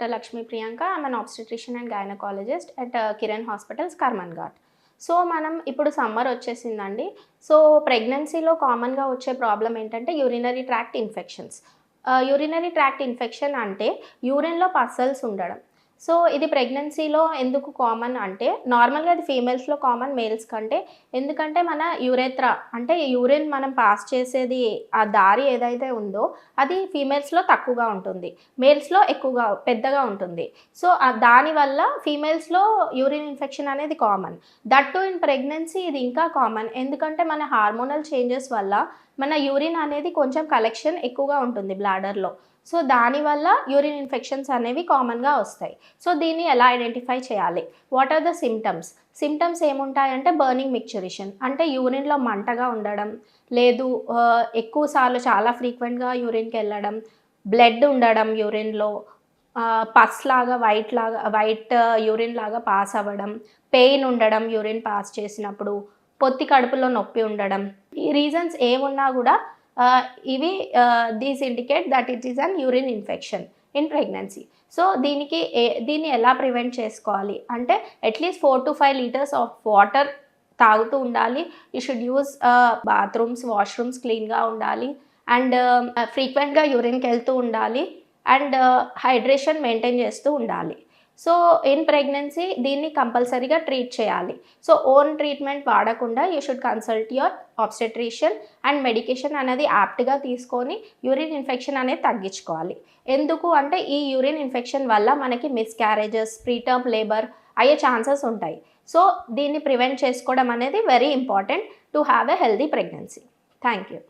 Dr. Lakshmi Priyanka. I'm an obstetrician and gynecologist at Kiran Hospitals, Karmanghat. So మనం ఇప్పుడు summer వచ్చేసిందండి. So ప్రెగ్నెన్సీలో కామన్‌గా వచ్చే ప్రాబ్లమ్ ఏంటంటే urinary tract infections. Urinary tract infection అంటే యూరిన్‌లో పస్సల్స్ ఉండడం. సో ఇది ప్రెగ్నెన్సీలో ఎందుకు కామన్ అంటే నార్మల్‌గా అది ఫీమేల్స్‌లో కామన్, మేల్స్ కంటే. ఎందుకంటే మన యూరెత్రా అంటే యూరిన్ మనం పాస్ చేసేది ఆ దారి ఏదైతే ఉందో అది ఫీమేల్స్‌లో తక్కువగా ఉంటుంది. మేల్స్‌లో ఎక్కువగా పెద్దగా ఉంటుంది. సో దానివల్ల ఫీమేల్స్‌లో యూరిన్ ఇన్ఫెక్షన్ అనేది common. That to in pregnancy ఇది ఇంకా కామన్. ఎందుకంటే మన హార్మోనల్ చేంజెస్ వల్ల మన యూరిన్ అనేది కొంచెం కలెక్షన్ ఎక్కువగా ఉంటుంది బ్లాడర్‌లో. సో దానివల్ల యూరిన్ ఇన్ఫెక్షన్స్ అనేవి కామన్‌గా వస్తాయి. సో దీన్ని ఎలా ఐడెంటిఫై చేయాలి? What are the symptoms? Symptoms ఏముంటాయంటే బర్నింగ్ మిక్చరిషన్ అంటే యూరిన్‌లో మంటగా ఉండడం, లేదు ఎక్కువ సార్లు చాలా ఫ్రీక్వెంట్‌గా యూరిన్‌కెళ్ళడం, బ్లడ్ ఉండడం యూరిన్‌లో, పస్ లాగా వైట్ యూరిన్ లాగా పాస్ అవ్వడం, పెయిన్ ఉండడం యూరిన్ పాస్ చేసినప్పుడు, పొత్తి కడుపులో నొప్పి ఉండడం. ఈ రీజన్స్ ఏమున్నా కూడా ఇవి these indicate that it is an urine infection in pregnancy. So దీన్ని ఎలా ప్రివెంట్ చేసుకోవాలి అంటే at least 4 to 5 litres of water తాగుతూ ఉండాలి. You should use bathrooms, washrooms క్లీన్గా ఉండాలి అండ్ ఫ్రీక్వెంట్గా యూరిన్కి వెళ్తూ ఉండాలి అండ్ హైడ్రేషన్ మెయింటైన్ చేస్తూ ఉండాలి. సో ఇన్ ప్రెగ్నెన్సీ దీన్ని కంపల్సరీగా ట్రీట్ చేయాలి. సో ఓన్ ట్రీట్మెంట్ వాడకుండా you should consult your obstetrician and medication అనేది యాప్ట్గా తీసుకొని యూరిన్ ఇన్ఫెక్షన్ అనేది తగ్గించుకోవాలి. ఎందుకు అంటే ఈ యూరిన్ ఇన్ఫెక్షన్ వల్ల మనకి మిస్క్యారేజెస్, ప్రీటర్మ్ లేబర్ అయ్యే ఛాన్సెస్ ఉంటాయి. సో దీన్ని ప్రివెంట్ చేసుకోవడం అనేది very important to have a healthy pregnancy. Thank you.